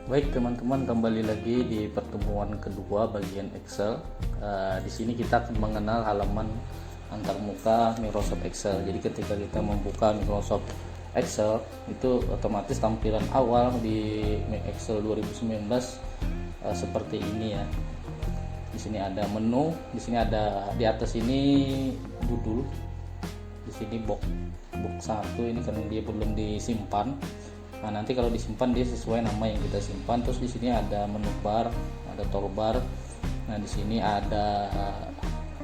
Baik teman-teman, kembali lagi di pertemuan kedua bagian Excel. Di sini kita akan mengenal halaman antarmuka Microsoft Excel. Jadi ketika kita membuka Microsoft Excel, itu otomatis tampilan awal di Excel 2019 seperti ini ya. Di sini ada menu, di sini ada di atas ini judul, di sini box 1 ini karena dia belum disimpan. Nah, nanti kalau disimpan dia sesuai nama yang kita simpan. Terus di sini ada menu bar, ada toolbar. Nah, di sini ada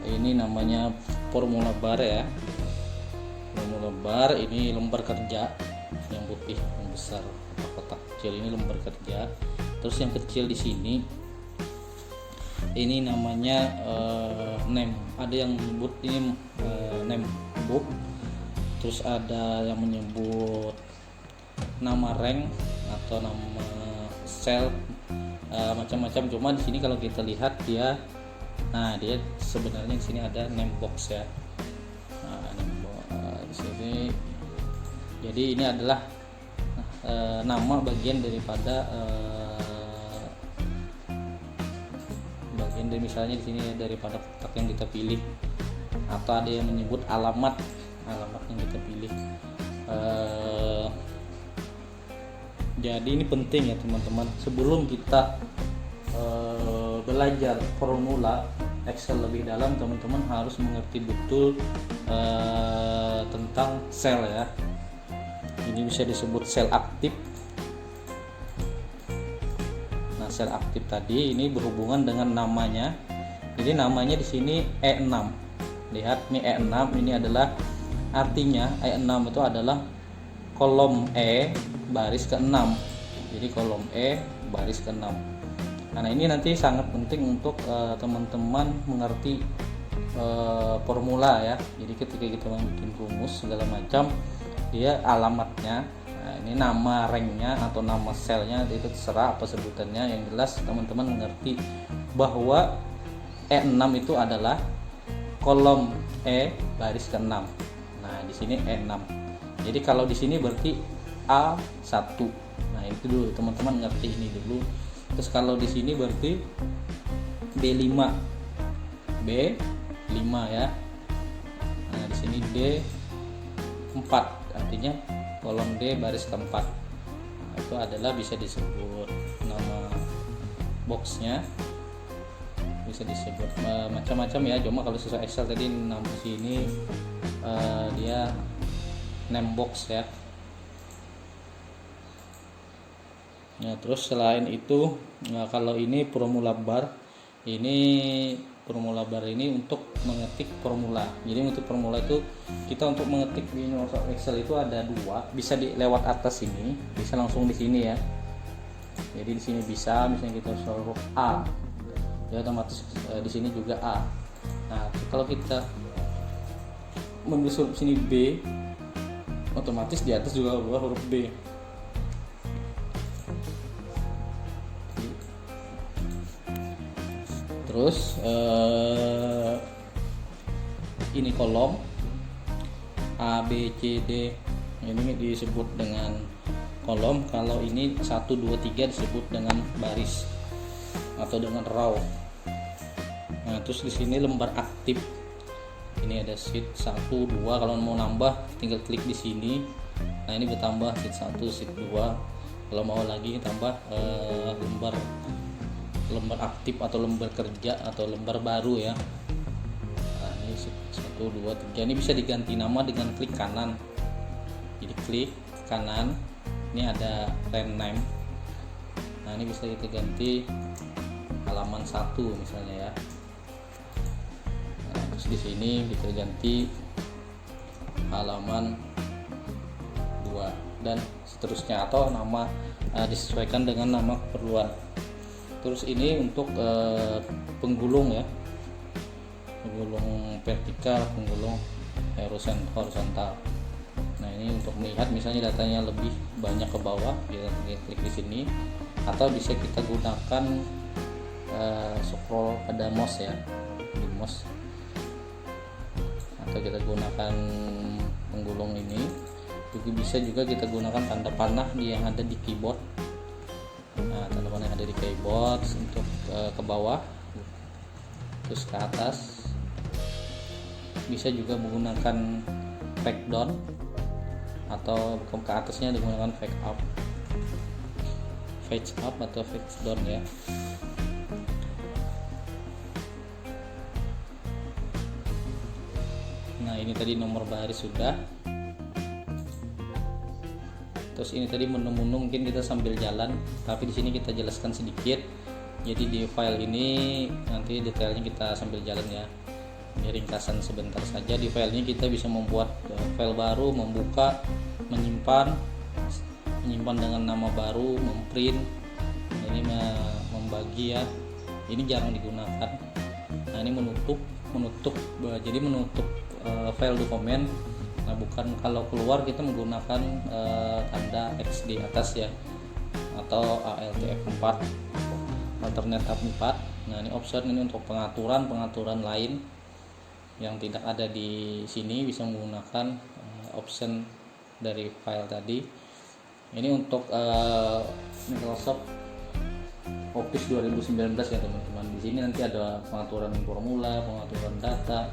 ini namanya formula bar ya. Formula bar ini lembar kerja yang putih, yang besar, kotak kecil ini lembar kerja. Terus yang kecil di sini ini namanya name. Ada yang menyebut ini name book. Terus ada yang menyebut nama rank atau nama cell, macam-macam. Cuma di sini kalau kita lihat dia sebenarnya di sini ada name box ya. Di sini jadi ini adalah nama bagian daripada bagian dari, misalnya di sini daripada kotak yang kita pilih, atau ada yang menyebut alamat yang kita pilih. Jadi ini penting ya teman-teman, sebelum kita belajar formula Excel lebih dalam, teman-teman harus mengerti betul tentang sel ya. Ini bisa disebut sel aktif. Nah, sel aktif tadi ini berhubungan dengan namanya. Jadi namanya di sini E6. Lihat nih E6 ini adalah artinya E6 itu adalah kolom E baris ke-6. Jadi kolom E baris ke-6. Nah, ini nanti sangat penting untuk teman-teman mengerti formula ya. Jadi ketika kita bikin rumus segala macam, dia alamatnya, nah ini nama ranknya atau nama selnya itu terserah apa sebutannya, yang jelas teman-teman mengerti bahwa E6 itu adalah kolom E baris ke-6. Nah, di sini E6. Jadi kalau di sini berarti A1. Nah, itu dulu teman-teman ngerti ini dulu. Terus kalau di sini berarti B5. B5 ya. Nah, di sini D4. Artinya kolom D baris keempat. Nah, itu adalah bisa disebut nama boxnya. Bisa disebut macam-macam ya. Cuma kalau sesuai Excel tadi nama sini dia name box ya. Nah, terus selain itu, kalau ini formula bar ini untuk mengetik formula. Jadi untuk formula itu kita untuk mengetik di Microsoft Excel itu ada dua, bisa lewat atas sini, bisa langsung di sini ya. Jadi di sini bisa, misalnya kita huruf A, ya otomatis di sini juga A. Nah, kalau kita menulis sini B, otomatis di atas juga huruf B. Terus ini kolom A, B, C, D ini disebut dengan kolom. Kalau ini 1, 2, 3 disebut dengan baris atau dengan row. Nah, terus di sini lembar aktif. Ini ada sheet 1, 2. Kalau mau nambah tinggal klik di sini. Nah, ini bertambah sheet 1, sheet 2. Kalau mau lagi tambah lembar aktif atau lembar kerja atau lembar baru ya. Nah, ini 1, 2, 3 ini bisa diganti nama dengan klik kanan. Jadi klik kanan, ini ada rename. Nah, ini bisa kita ganti halaman 1 misalnya ya. Nah, terus di sini kita ganti halaman 2 dan seterusnya, atau nama disesuaikan dengan nama keperluan. Terus ini untuk penggulung ya, penggulung vertikal, penggulung horizontal. Nah, ini untuk melihat misalnya datanya lebih banyak ke bawah, kita klik di sini, atau bisa kita gunakan scroll pada mouse ya, di mouse, atau kita gunakan penggulung ini. Bisa juga kita gunakan tanda panah yang ada di keyboard. Nah, tanda-tanda yang ada di keyboard untuk ke bawah, terus ke atas. Bisa juga menggunakan fade down atau ke atasnya menggunakan fade up atau fade down ya. Nah, ini tadi nomor baris sudah. Terus ini tadi menu-menu mungkin kita sambil jalan, tapi di sini kita jelaskan sedikit. Jadi di file ini nanti detailnya kita sambil jalan ya. Ini ringkasan sebentar saja. Di file ini kita bisa membuat file baru, membuka, menyimpan dengan nama baru, memprint. Ini membagi ya. Ini jarang digunakan. Nah, ini menutup. Jadi menutup file dokumen. Nah, bukan kalau keluar kita menggunakan tanda X di atas ya, atau Alt F4, alternate F4. Nah, ini option ini untuk pengaturan lain yang tidak ada di sini, bisa menggunakan option dari file tadi. Ini untuk Microsoft Office 2019 ya teman-teman. Di sini nanti ada pengaturan formula, pengaturan data,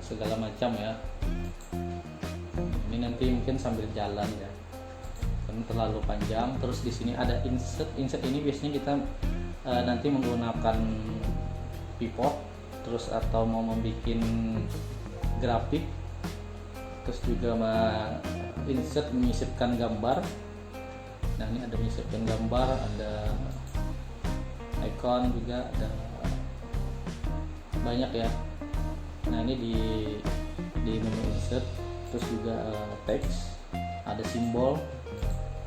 segala macam ya. Ini nanti mungkin sambil jalan ya, karena terlalu panjang. Terus di sini ada insert ini biasanya kita nanti menggunakan pivot, terus atau mau membuat grafik, terus juga insert menyisipkan gambar. Nah, ini ada menyisipkan gambar, ada icon juga, ada banyak ya. Nah, ini di menu insert, terus juga teks, ada simbol,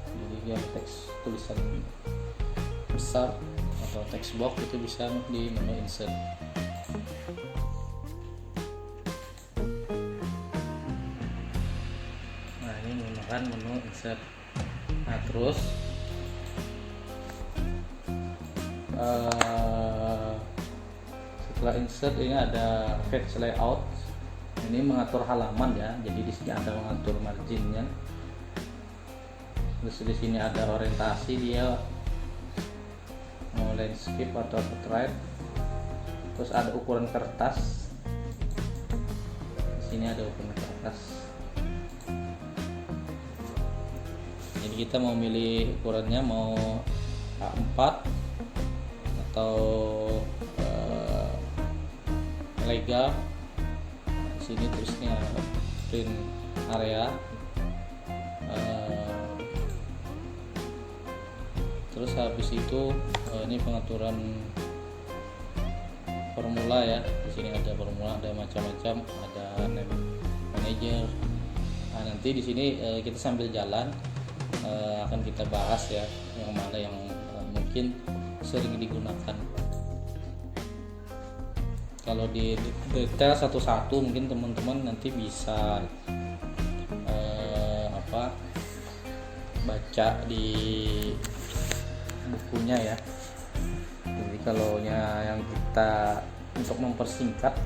jadi yang teks tulisan besar atau text box itu bisa di menu insert. Nah, ini menggunakan menu insert. Nah, terus setelah insert ini ada page layout. Ini mengatur halaman ya. Jadi di sini ada mengatur marginnya. Terus di sini ada orientasi, dia mau landscape atau portrait. Terus ada ukuran kertas. Di sini ada ukuran kertas. Jadi kita mau milih ukurannya, mau A4 atau legal. Sini terusnya print area, terus habis itu ini pengaturan formula ya. Di sini ada formula, ada macam-macam, ada name manager. Nah, nanti di sini kita sambil jalan akan kita bahas ya, yang mana yang mungkin sering digunakan. Kalau di detail satu-satu mungkin teman-teman nanti bisa baca di bukunya ya. Jadi kalau yang kita untuk mempersingkat,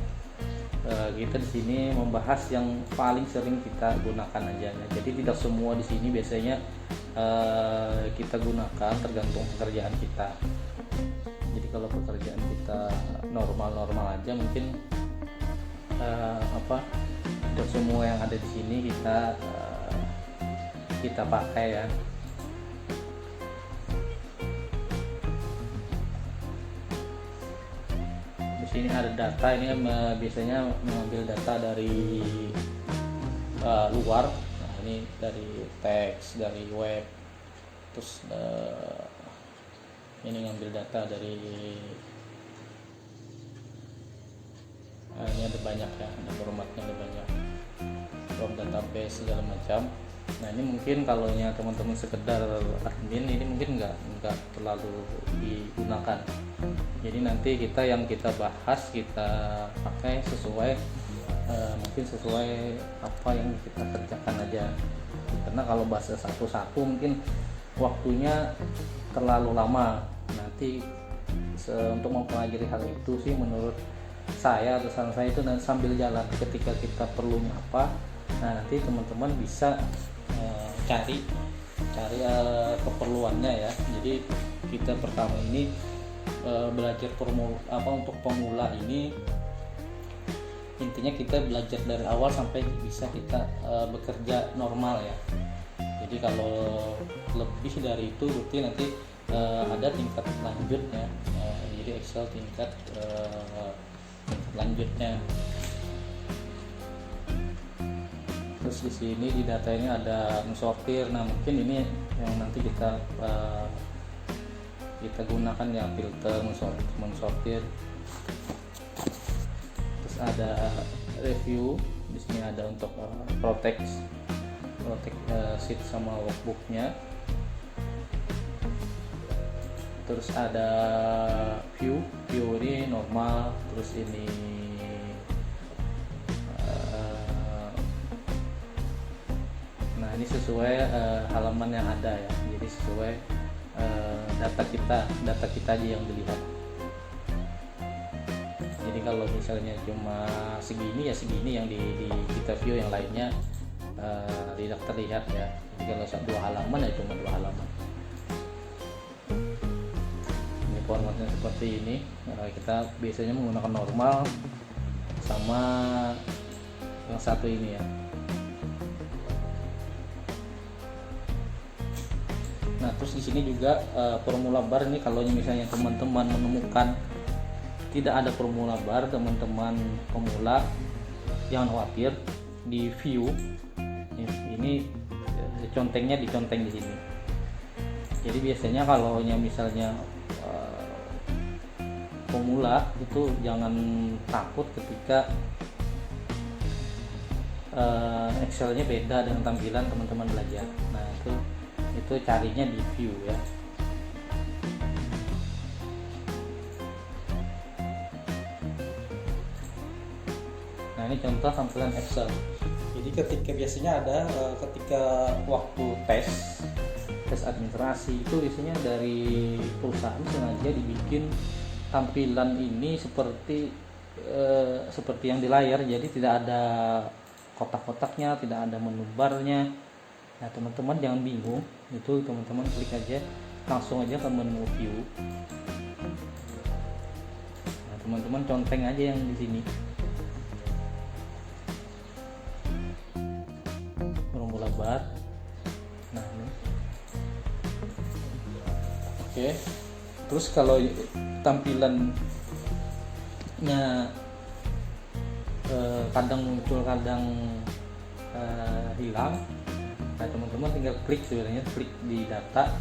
kita di sini membahas yang paling sering kita gunakan aja ya. Jadi tidak semua di sini biasanya kita gunakan, tergantung pekerjaan kita. Jadi kalau pekerjaan kita normal aja mungkin untuk semua yang ada di sini kita pakai ya. Di sini ada data, ini biasanya mengambil data dari luar. Nah, ini dari teks, dari web, terus ini ngambil data dari ini ada banyak ya, ada formatnya, ada banyak from database segala macam. Nah, ini mungkin kalau teman-teman sekedar admin, ini mungkin nggak terlalu digunakan. Jadi nanti yang kita bahas, kita pakai sesuai mungkin sesuai apa yang kita kerjakan aja. Karena kalau bahasa satu-satu mungkin waktunya terlalu lama. Nanti untuk mempelajari hal itu sih menurut saya atau saran saya itu sambil jalan, ketika kita perlunya apa, nah nanti teman-teman bisa cari ke keperluannya ya. Jadi kita pertama ini belajar untuk pemula ini intinya kita belajar dari awal sampai bisa kita bekerja normal ya. Jadi kalau lebih dari itu berarti nanti ada tingkat lanjutnya. Jadi Excel tingkat lanjutnya. Terus di sini di data ini ada mensortir. Nah mungkin ini yang nanti kita gunakan ya, filter, mensortir. Terus ada review. Di sini ada untuk protect sheet sama workbooknya. Terus ada view ini normal. Terus ini nah ini sesuai halaman yang ada ya. Jadi sesuai data kita aja yang dilihat. Jadi kalau misalnya cuma segini ya segini yang di kita view, yang lainnya tidak terlihat ya. Jadi kalau 2 halaman ya cuma 2 halaman. Ini formatnya seperti ini. Kita biasanya menggunakan normal sama yang satu ini ya. Nah terus di sini juga formula bar ini, kalau misalnya teman-teman menemukan tidak ada formula bar, teman-teman pemula jangan khawatir. Di view ini contengnya diconteng di sini. Jadi biasanya kalau misalnya pemula itu jangan takut ketika Excelnya beda dengan tampilan teman-teman belajar. Nah itu carinya di view ya. Nah ini contoh tampilan Excel. Jadi ketika biasanya ada ketika waktu tes administrasi itu biasanya dari perusahaan sengaja dibikin tampilan ini seperti yang di layar. Jadi tidak ada kotak-kotaknya, tidak ada menu barnya. Nah teman-teman jangan bingung, itu teman-teman klik aja langsung aja ke menu view. Nah teman-teman conteng aja yang di sini. Formula bar. Nah ini. Oke. Terus kalau tampilannya kadang muncul kadang hilang, nah teman-teman tinggal klik, sebenarnya klik di data.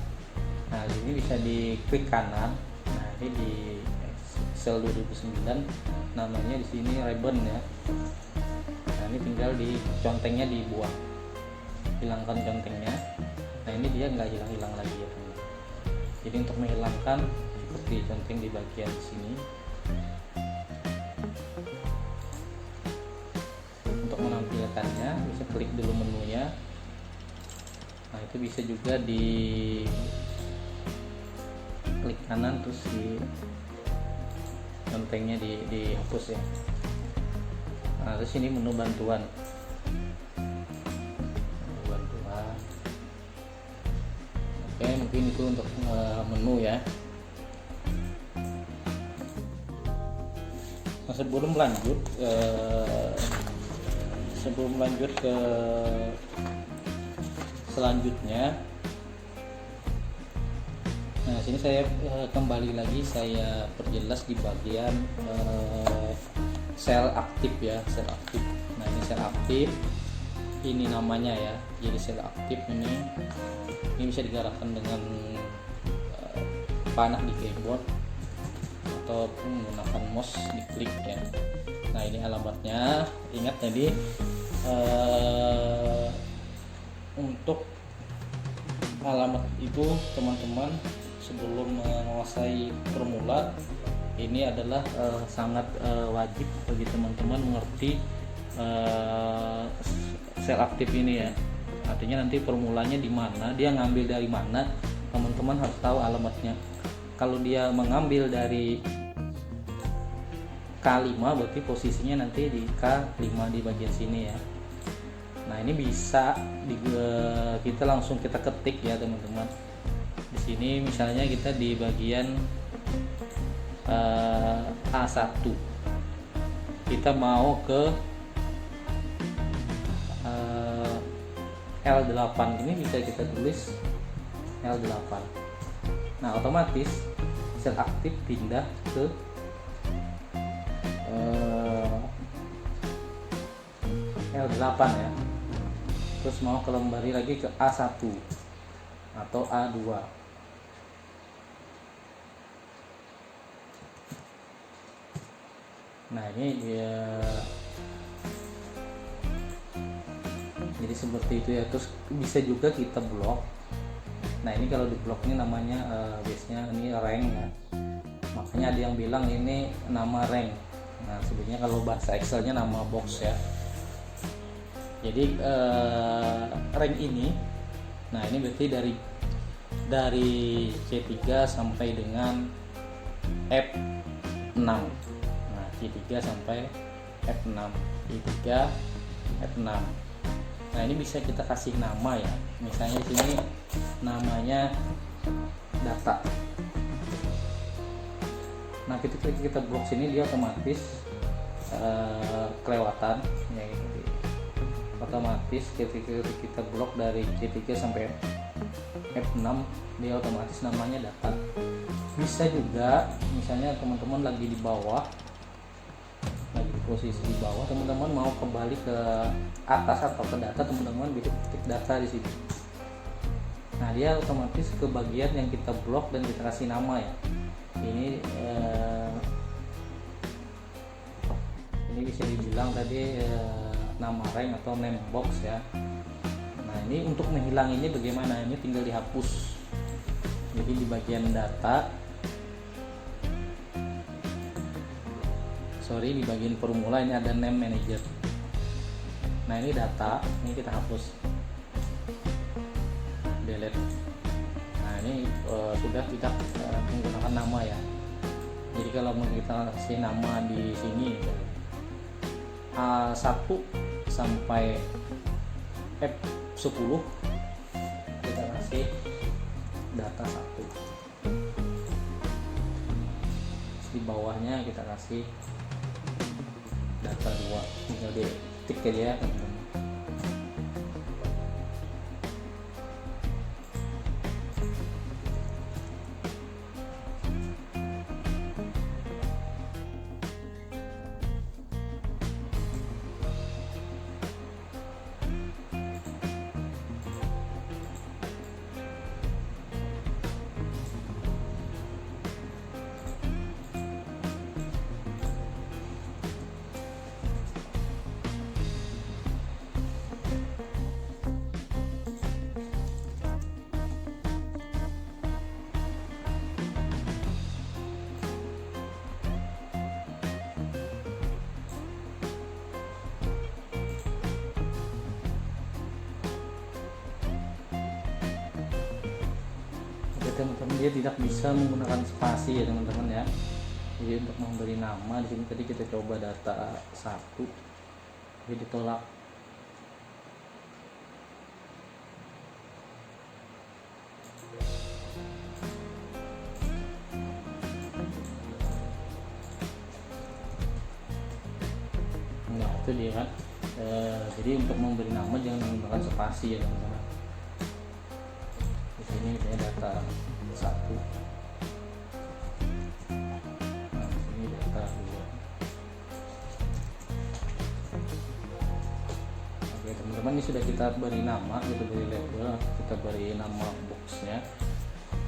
Nah ini bisa diklik kanan. Nah ini di Excel 2009 namanya di sini ribbon ya. Nah ini tinggal di contengnya dibuang, hilangkan contengnya. Nah ini dia nggak hilang lagi ya teman. Jadi untuk menghilangkan seperti conteng di bagian sini. Untuk menampilkannya bisa klik dulu menunya. Nah itu bisa juga di klik kanan terus di contengnya dihapus ya. Nah terus ini menu bantuan. Oke mungkin itu untuk menu ya. Nah, sebelum lanjut ke selanjutnya, nah sini saya kembali lagi saya perjelas di bagian sel aktif ya, sel aktif. Nah ini sel aktif, ini namanya ya. Jadi sel aktif ini bisa digerakkan dengan panah di keyboard ataupun menggunakan mouse diklik ya. Nah ini alamatnya, ingat tadi untuk alamat itu teman-teman sebelum menguasai formula ini adalah sangat wajib bagi teman-teman mengerti sel aktif ini ya. Artinya nanti formulanya di mana, dia ngambil dari mana, teman-teman harus tahu alamatnya. Kalau dia mengambil dari K5 berarti posisinya nanti di K5 di bagian sini ya. Nah ini bisa kita langsung kita ketik ya teman-teman. sini misalnya kita di bagian A1, kita mau ke L8, ini bisa kita tulis L8. Nah, otomatis sel aktif pindah ke L8 ya. Terus mau kembali lagi ke A1 atau A2. Nah, ini dia, jadi seperti itu ya. Terus bisa juga kita blok. Nah, ini kalau di blok ini namanya biasanya ini rank ya. Makanya ada yang bilang ini nama rank. Nah, sebenarnya kalau bahasa Excelnya nama box ya. Jadi rank ini, nah ini berarti dari C3 sampai dengan F6. Nah, C3 sampai F6, C3, F6. Nah, ini bisa kita kasih nama ya. Misalnya di sini namanya data. Nah, ketika kita blok sini dia otomatis kelewatan ya, otomatis ketika kita blok dari C3 sampai F6 dia otomatis namanya data. Bisa juga misalnya teman-teman lagi di bawah, lagi di posisi di bawah, teman-teman mau kembali ke atas atau ke data, teman-teman bisa ketik data di sini. Nah, dia otomatis ke bagian yang kita blok dan kita kasih nama ya. Ini bisa dibilang tadi nama rank atau name box ya. Nah, ini untuk menghilanginya bagaimana? Ini tinggal dihapus. Jadi di bagian data, di bagian formula ini ada name manager. Nah, ini data, ini kita hapus, delete. Nah, ini sudah tidak menggunakan nama ya. Jadi kalau mau kita kasih nama di sini A1 sampai F10, kita kasih data 1. Di bawahnya kita kasih data 2. Tinggal di tik aja ya teman-teman. Teman-teman, dia tidak bisa menggunakan spasi ya teman-teman ya. Jadi untuk memberi nama di sini tadi kita coba data 1, jadi ditolak. Nah, itu dia kan. Jadi untuk memberi nama jangan menggunakan spasi ya teman-teman. Ini saya data 1, nah ini data 2. Oke teman-teman, ini sudah kita beri nama, kita beri label, kita beri nama boxnya.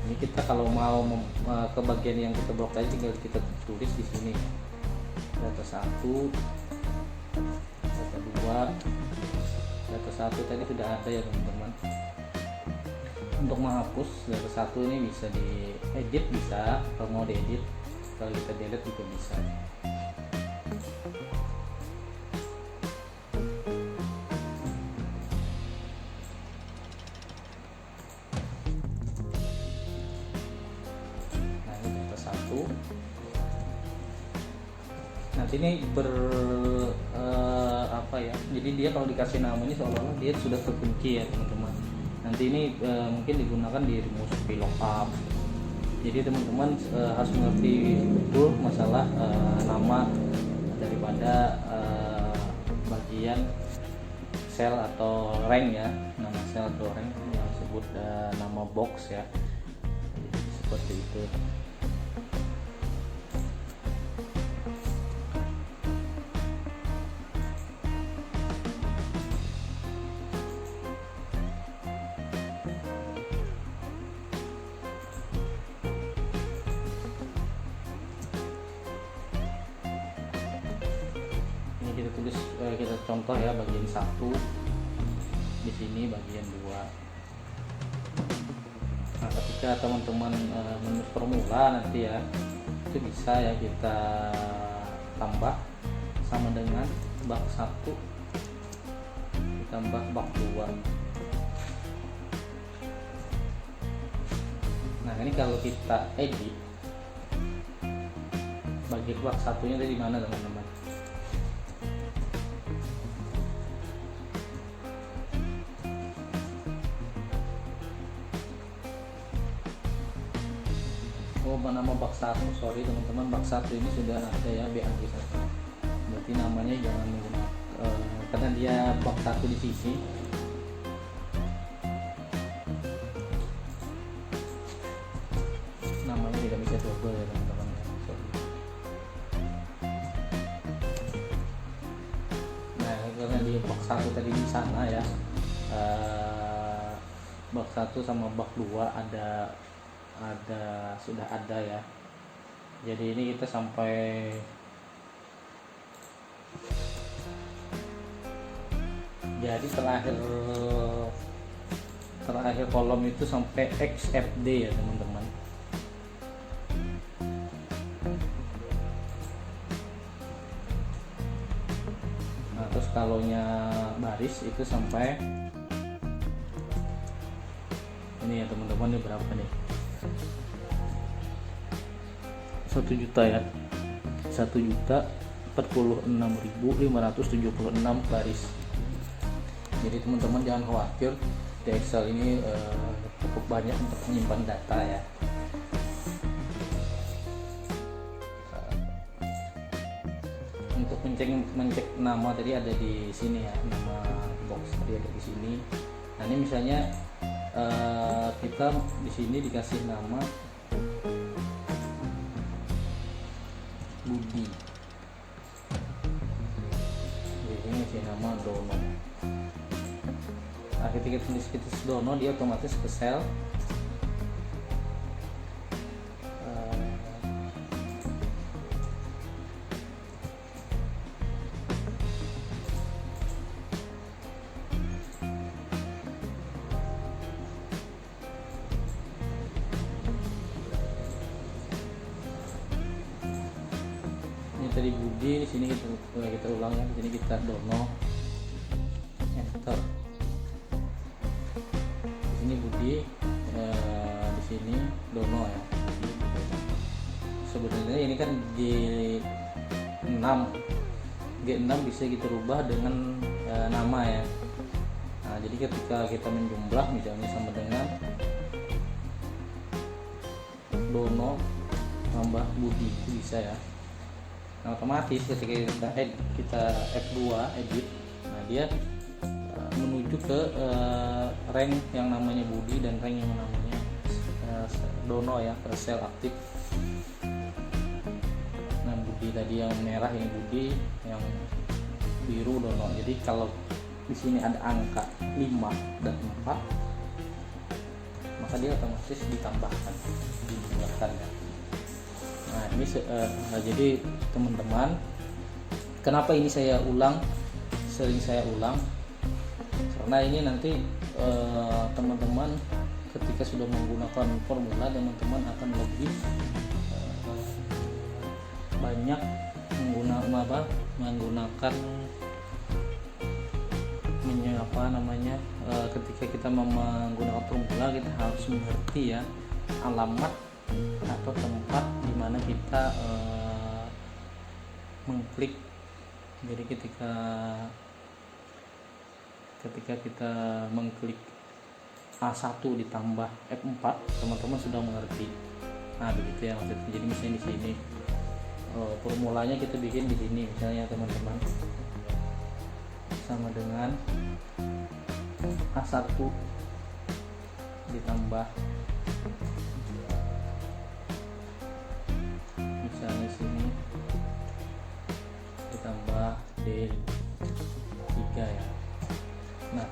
Ini kita kalau mau ke bagian yang kita blok tadi tinggal kita tulis di sini data 1, data 2, data 1 tadi sudah ada ya teman-teman. Untuk menghapus data 1 ini bisa diedit, bisa kalau mau diedit, kalau kita delete juga bisa. Nah, ini data 1. Nanti ini apa ya, jadi dia kalau dikasih nama ini seolah-olah dia sudah terkunci ya teman-teman. Nah, Nanti ini mungkin digunakan di rumus VLOOKUP. Jadi teman-teman harus mengerti betul masalah nama daripada bagian sel atau rank ya, nama sel atau rank yang disebut nama box ya. Jadi, seperti itu. Kita tulis, kita contoh ya, bagian 1 di sini, bagian 2. Nah, ketika teman-teman menulis formula nanti ya, itu bisa ya kita tambah sama dengan bak 1 ditambah bak 2. Nah, ini kalau kita edit bagi bak 1-nya dari mana teman-teman? Nama bak 1, sorry teman-teman, bak 1 ini sudah ada ya, BAG1. Berarti namanya jangan menggunakan karena dia bak 1 di sini. Namanya tidak bisa double ya teman-teman. Sorry. Nah, karena di bak 1 tadi di sana ya, bak 1 sama bak 2 sudah ada ya. Jadi ini kita sampai jadi terakhir kolom itu sampai XFD ya teman-teman. Nah, terus kalaunya baris itu sampai ini ya teman-teman, ini berapa nih? 1 juta ya, 1.046.576 baris. Jadi teman-teman jangan khawatir, di Excel ini cukup banyak untuk menyimpan data ya. Untuk mencek nama tadi ada di sini ya, nama box tadi ada di sini. Nah, ini misalnya kita di sini dikasih nama Budi, jadi ini sih nama Dono. Nah, ketika tulis Dono, dia otomatis ke sel tadi Budi, di sini kita ulang ya, di sini kita Dono, enter. Di sini Budi, di sini Dono ya. Sebenarnya ini kan G6 bisa kita rubah dengan nama ya. Nah, jadi ketika kita menjumlah misalnya sama dengan Dono tambah Budi, itu bisa ya. Nah, otomatis ketika kita F2 edit, nah dia menuju ke rank yang namanya Budi dan rank yang namanya Dono ya, ke sel aktif. Nah, Budi tadi yang merah ini Budi, yang biru Dono. Jadi kalau di sini ada angka 5 dan 4, maka dia otomatis ditambahkan, dijumlahkan ya. Nah, ini jadi teman-teman, kenapa ini sering saya ulang, karena ini nanti teman-teman ketika sudah menggunakan formula, teman-teman akan lebih banyak menggunakan ketika kita menggunakan formula, kita harus mengerti ya alamat atau tempat di mana kita mengklik. Jadi ketika kita mengklik A1 ditambah F4, teman-teman sudah mengerti. Nah begitu ya maksudnya. Jadi misalnya di sini formulanya kita bikin di sini misalnya teman-teman, sama dengan A1 ditambah misalnya sini ditambah D3 ya. Nah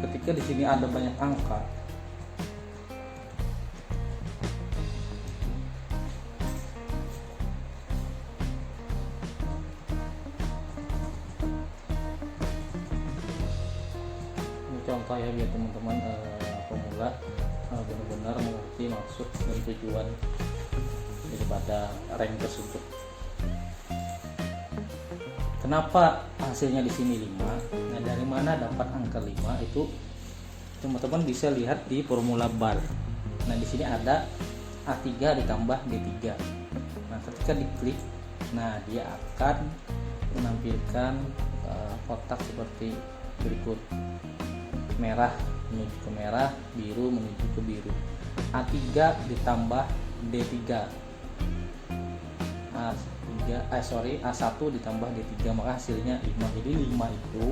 ketika di sini ada banyak angka, contoh ya biar teman-teman pemula benar-benar mengerti maksud dan tujuan daripada rank tersebut. Kenapa hasilnya di sini 5? Nah, dari mana dapat angka 5 itu teman-teman bisa lihat di formula bar. Nah, di sini ada A3 ditambah D3. Nah, ketika diklik, nah dia akan menampilkan kotak seperti berikut. Merah menuju ke merah, biru menuju ke biru. A3 ditambah D3. A1 ditambah D3, maka hasilnya 5. Jadi 5 itu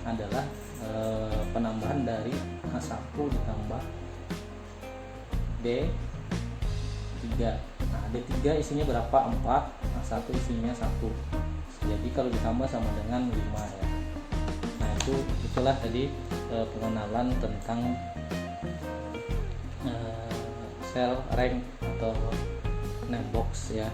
adalah penambahan dari A1 ditambah D3. Nah, D3 isinya berapa? 4. A1 isinya 1. Jadi kalau ditambah sama dengan 5 ya. Nah, itulah tadi pengenalan tentang sel rank atau name box ya.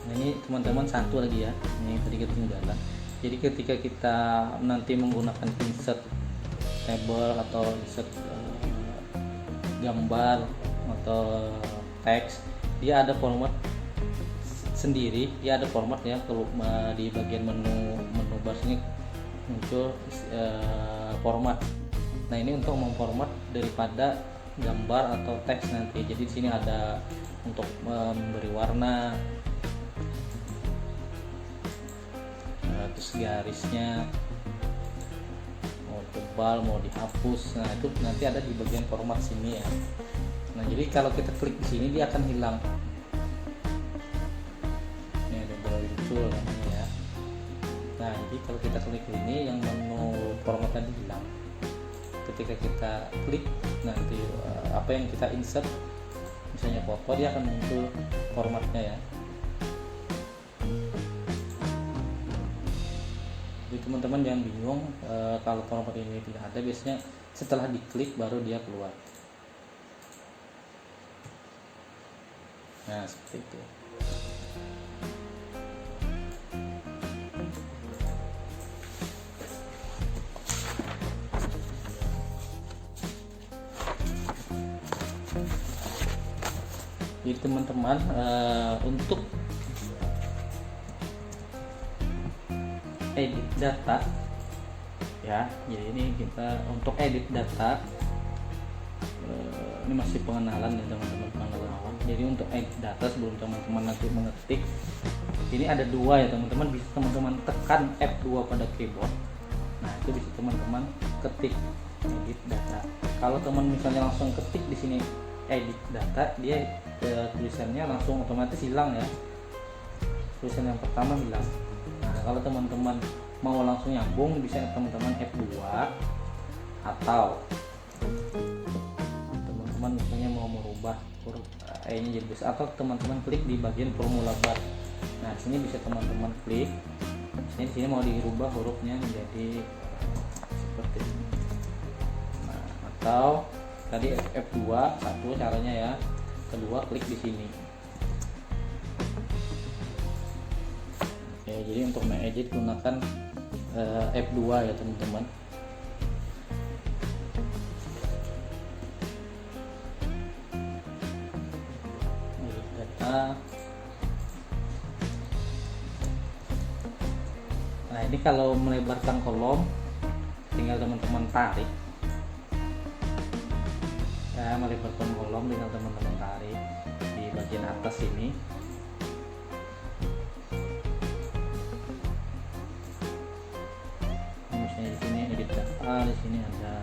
Nah, ini teman-teman satu lagi ya, ini tadi ketinggalan. Jadi ketika kita nanti menggunakan insert table atau insert gambar atau teks, dia ada format sendiri, dia ada format ya. Kalau di bagian menu bar sini muncul format. Nah, ini untuk memformat daripada gambar atau teks nanti. Jadi di sini ada untuk memberi warna, terus garisnya mau tebal mau dihapus. Nah, itu nanti ada di bagian format sini ya. Nah, jadi kalau kita klik di sini dia akan hilang. Muncul ya. Nah, jadi kalau kita klik ini yang menu format tadi hilang. Ketika kita klik nanti apa yang kita insert, misalnya foto, dia akan muncul formatnya ya. Jadi teman-teman jangan bingung kalau format ini tidak ada, biasanya setelah diklik baru dia keluar. Nah, seperti itu. Jadi teman-teman untuk edit data ya, jadi ini kita untuk edit data ini masih pengenalan ya teman-teman, pengenalan awal. Jadi untuk edit data sebelum teman-teman nanti mengetik, ini ada dua ya teman-teman, bisa teman-teman tekan F2 pada keyboard. Nah, itu bisa teman-teman ketik edit data. Kalau teman misalnya langsung ketik di sini edit data, dia tulisannya langsung otomatis hilang ya, tulisan yang pertama hilang. Nah, kalau teman-teman mau langsung nyambung, bisa teman-teman F2, atau teman-teman misalnya mau merubah huruf E nya jadi besar, atau teman-teman klik di bagian formula bar. Nah, di sini bisa teman-teman klik, di sini mau dirubah hurufnya menjadi seperti ini. Nah, atau tadi F2 satu caranya ya, kedua klik di sini. Oke, jadi untuk mengedit gunakan F2 ya teman-teman. Data. Nah, ini kalau melebarkan kolom tinggal teman-teman tarik ya, melebarkan kolom tinggal teman-teman tarik di bagian atas ini. di sini ada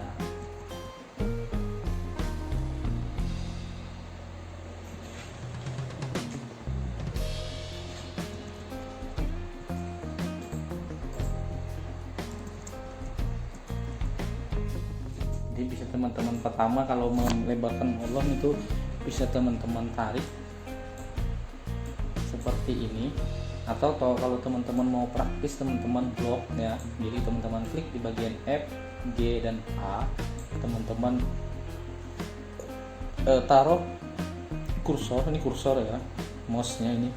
jadi bisa teman-teman pertama kalau melebarkan kolom itu bisa teman-teman tarik seperti ini, atau kalau teman-teman mau praktis teman-teman blok ya, jadi teman-teman klik di bagian F, G dan A, teman-teman taruh kursor, ini kursor ya, mouse-nya ini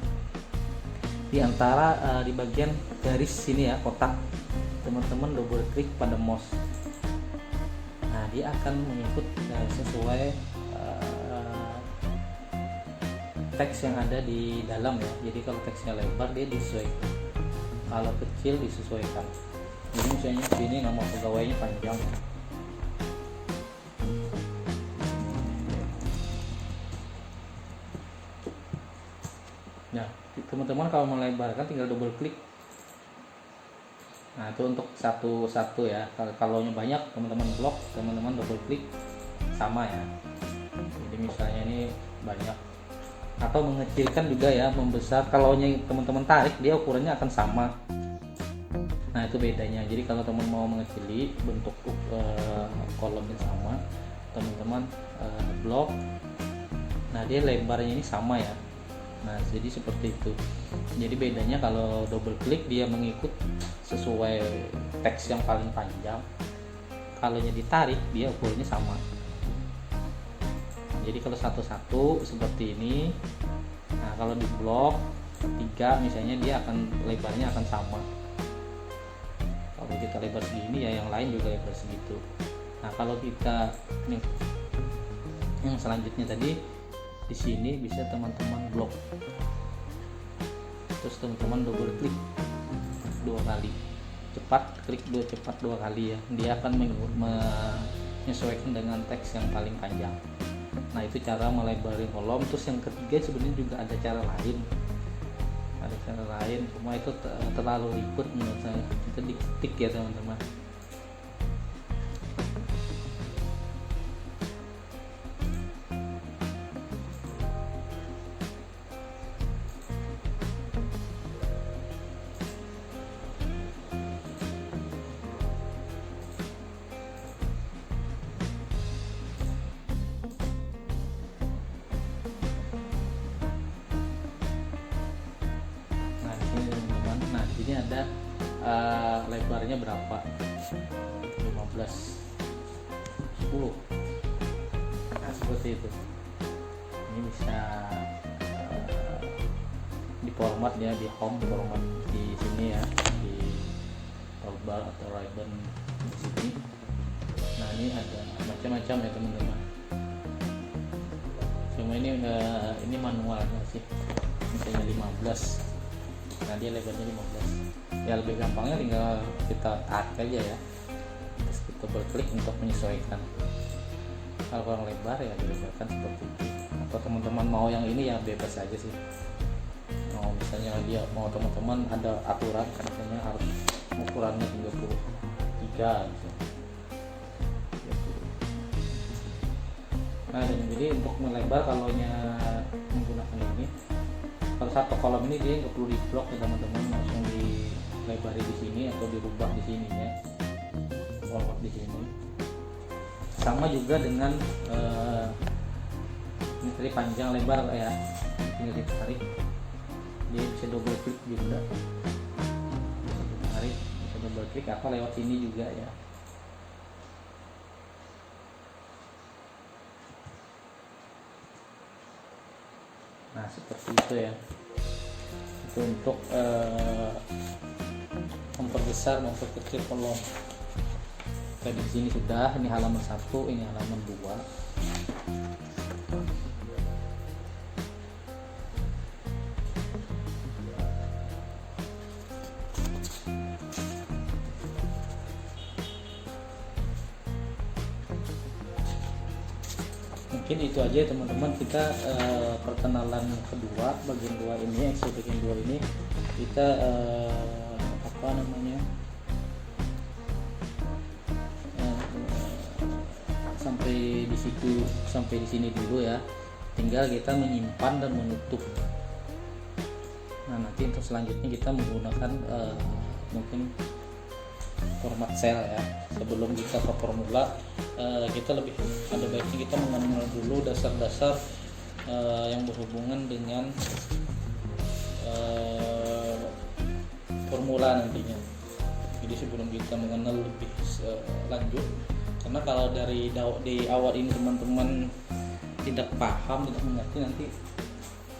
di antara di bagian garis sini ya, kotak, teman-teman double klik pada mouse. Nah, dia akan mengikut sesuai teks yang ada di dalam ya. Jadi kalau teksnya lebar dia disesuaikan, kalau kecil disesuaikan. Jadi misalnya sini nama pegawainya panjang. Nah, teman-teman kalau melebarkan tinggal double klik. Nah, itu untuk satu ya. Kalau banyak teman-teman blok, teman-teman double klik sama ya. Jadi misalnya ini banyak, atau mengecilkan juga ya, membesar. Kalau teman-teman tarik dia ukurannya akan sama. Nah, itu bedanya. Jadi kalau teman mau mengecili bentuk kolomnya sama, teman-teman blok. Nah, dia lebarnya ini sama ya. Nah, jadi seperti itu. Jadi bedanya kalau double klik dia mengikut sesuai teks yang paling panjang. Kalau ditarik dia ukurannya sama. Jadi kalau satu-satu seperti ini. Nah, kalau di blok 3 misalnya dia akan lebarnya akan sama. Kalau kita lebar segini ya yang lain juga lebar segitu. Nah, kalau kita nih yang selanjutnya tadi di sini bisa teman-teman blok. Terus teman-teman double klik 2 kali. Klik cepat 2 kali ya. Dia akan menyesuaikan dengan teks yang paling panjang. Nah, itu cara melebarin kolom. Terus yang ketiga sebenarnya juga ada cara lain. Cuma itu terlalu ribet menurut saya. Itu diketik ya teman-teman. Ini ada lebarnya berapa, 15, 10. Nah, seperti itu. Ini bisa di format ya, di home format di sini ya, di toolbar atau ribbon di sini. Nah, ini ada macam-macam ya teman-teman. Cuma ini manualnya sih, misalnya 15. Nah, dia lebarnya 15. Ya lebih gampangnya tinggal kita tarik aja ya. Terus kita berklik untuk menyesuaikan. Kalau kurang lebar ya dilebarkan seperti itu. Atau teman-teman mau yang ini ya bebas aja sih. Misalnya dia mau teman-teman ada aturan, misalnya harus ukurannya 33 misalnya. Nah, jadi untuk melebar kalau menggunakan ini, kalau satu kolom ini dia nggak perlu di blok ya teman-teman, langsung dilebari di sini atau dirubah di sini ya, format di sini. Sama juga dengan ini tadi panjang lebar ya, tinggal ditarik, dia bisa double klik juga, bisa ditarik, bisa double klik atau lewat sini juga ya. Nah, seperti itu ya. Itu untuk memperbesar, memperkecil kolom. Kayak di sini sudah, ini halaman 1, ini halaman 2. Mungkin itu aja teman-teman, kita perkenalan kedua, bagian 2 ini, Excel bagian 2 ini kita sampai di situ, sampai di sini dulu ya. Tinggal kita menyimpan dan menutup. Nah, nanti untuk selanjutnya kita menggunakan mungkin format cell ya. Sebelum kita ke formula, kita lebih ada baiknya kita mengenal dulu dasar-dasar yang berhubungan dengan formula nantinya. Jadi sebelum kita mengenal lebih lanjut, karena kalau di awal ini teman-teman tidak paham, tidak mengerti, nanti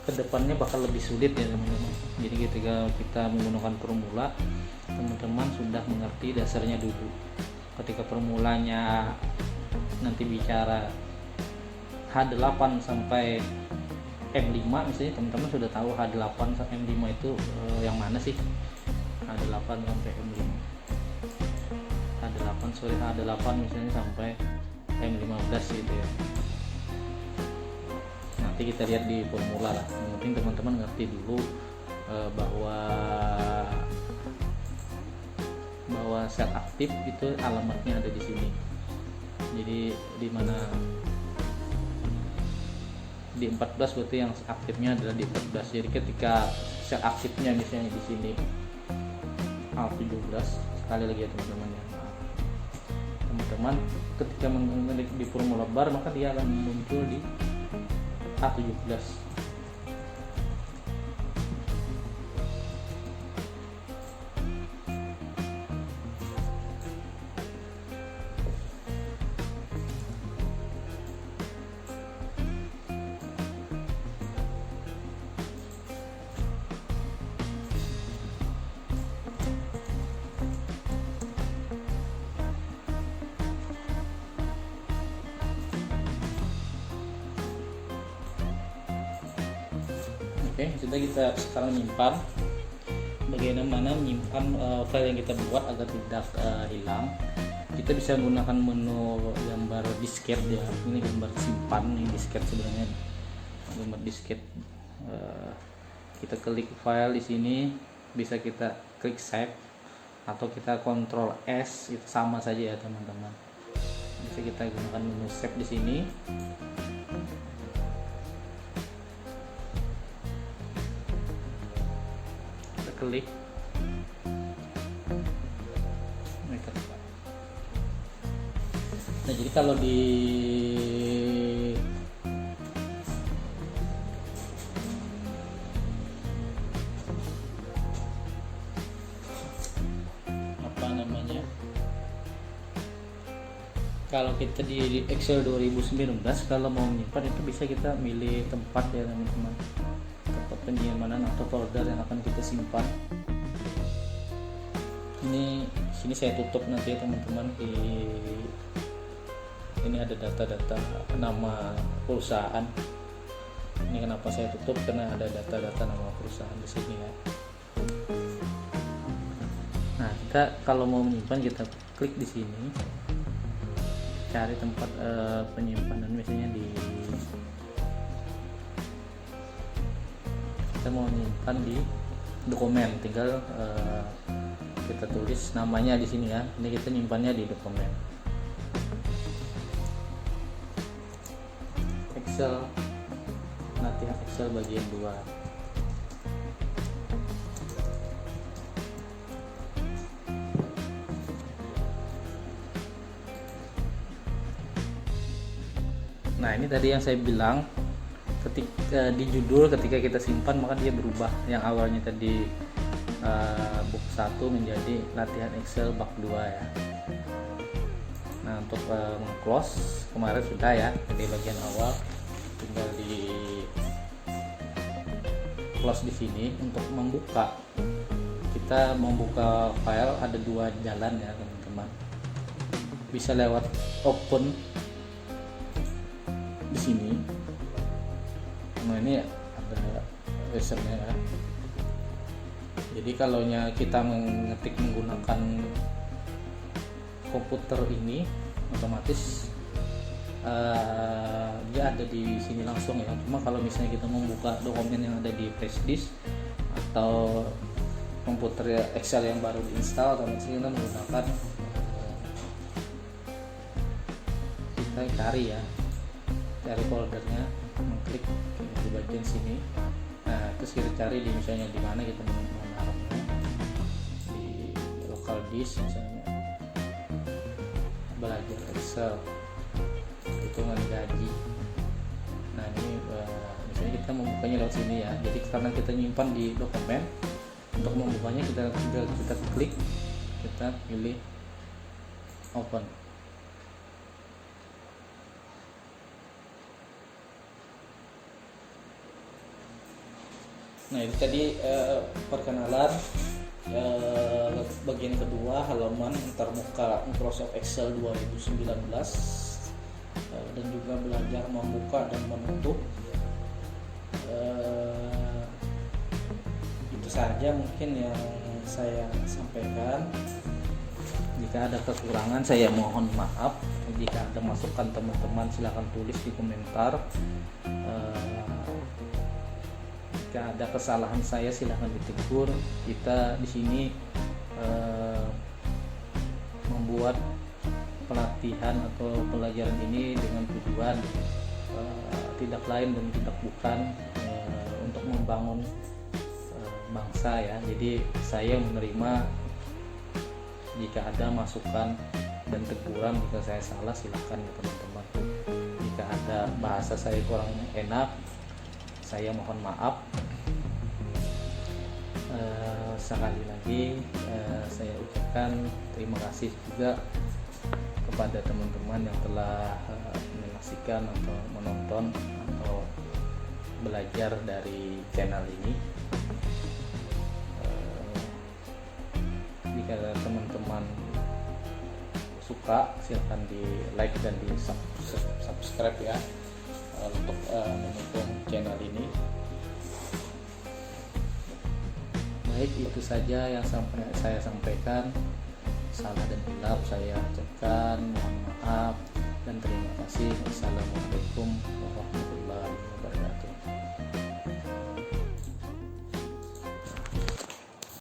kedepannya bakal lebih sulit ya teman-teman. Jadi ketika kita menggunakan formula, teman-teman sudah mengerti dasarnya dulu. Ketika formulanya nanti bicara H8 sampai M5 misalnya, teman-teman sudah tahu H8 sampai M5 itu yang mana sih? H8 sampai M5. H8 misalnya sampai M15 gitu ya. Nanti kita lihat di formula lah. Yang penting teman-teman ngerti dulu bahwa sel aktif itu alamatnya ada di sini. Jadi di mana di 14 berarti yang aktifnya adalah di 14. Jadi ketika sel aktifnya misalnya di sini A17, sekali lagi ya teman-teman ya. Teman-teman ketika mengklik di formula bar, maka dia akan muncul di A17. Oke, sudah kita sekarang menyimpan. Bagaimana menyimpan file yang kita buat agar tidak hilang? Kita bisa menggunakan menu gambar disket ya. Ini gambar simpan, ini disket sebenarnya, gambar disket. Kita klik file di sini, bisa kita klik save atau kita Ctrl S, itu sama saja ya teman-teman. Bisa kita gunakan menu save di sini. Klik nah, jadi kalau di apa namanya, kalau kita di Excel 2019 kalau mau menyimpan itu bisa kita milih tempat ya teman-teman, tempat penyimpanan atau folder yang akan kita simpan. Ini sini saya tutup nanti ya teman-teman. Ini ada data-data nama perusahaan. Ini kenapa saya tutup, karena ada data-data nama perusahaan di sini ya. Nah, kita kalau mau menyimpan, kita klik di sini, cari tempat penyimpanan, misalnya di kita mau menyimpan di dokumen, tinggal kita tulis namanya di sini ya. Ini kita nyimpannya di dokumen Excel, latihan Excel bagian 2. Nah, ini tadi yang saya bilang, ketika di judul ketika kita simpan maka dia berubah. Yang awalnya tadi book 1 menjadi latihan Excel bab 2 ya. Nah, untuk close kemarin sudah ya, di bagian awal tinggal di close di sini. Untuk membuka, kita membuka file ada 2 jalan ya teman-teman. Bisa lewat open di sini. Nah, ini ada lasernya ya. Jadi kalau kita mengetik menggunakan komputer ini, otomatis dia ada di sini langsung ya. Cuma kalau misalnya kita membuka dokumen yang ada di flash disk atau komputer Excel yang baru diinstal, otomatis kita menggunakan kita cari ya, cari foldernya, mengklik di bagian sini. Nah terus kita cari di misalnya di mana kita menaruhnya, di local disk misalnya, belajar Excel, hitungan gaji. Nah ini misalnya kita membukanya lewat sini ya, jadi karena kita nyimpan di dokumen, untuk membukanya kita klik, kita pilih open. Nah itu tadi perkenalan bagian kedua halaman antarmuka Microsoft Excel 2019 dan juga belajar membuka dan menutup. Itu saja mungkin yang saya sampaikan. Jika ada kekurangan saya mohon maaf. Jika ada masukan teman-teman silahkan tulis di komentar. Jika ada kesalahan saya silahkan ditegur. Kita di sini membuat pelatihan atau pelajaran ini dengan tujuan tidak lain dan tidak bukan untuk membangun bangsa ya. Jadi saya menerima jika ada masukan dan teguran. Jika saya salah silahkan ya teman-teman. Jika ada bahasa saya kurang enak saya mohon maaf. Sekali lagi saya ucapkan terima kasih juga kepada teman-teman yang telah menyaksikan atau menonton atau belajar dari channel ini. Jika teman-teman suka silahkan di like dan di subscribe ya, untuk mendukung channel ini. Baik, itu saja yang saya sampaikan. Salah dan hilaf saya ucapkan mohon maaf dan terima kasih. Wassalamualaikum warahmatullahi wabarakatuh.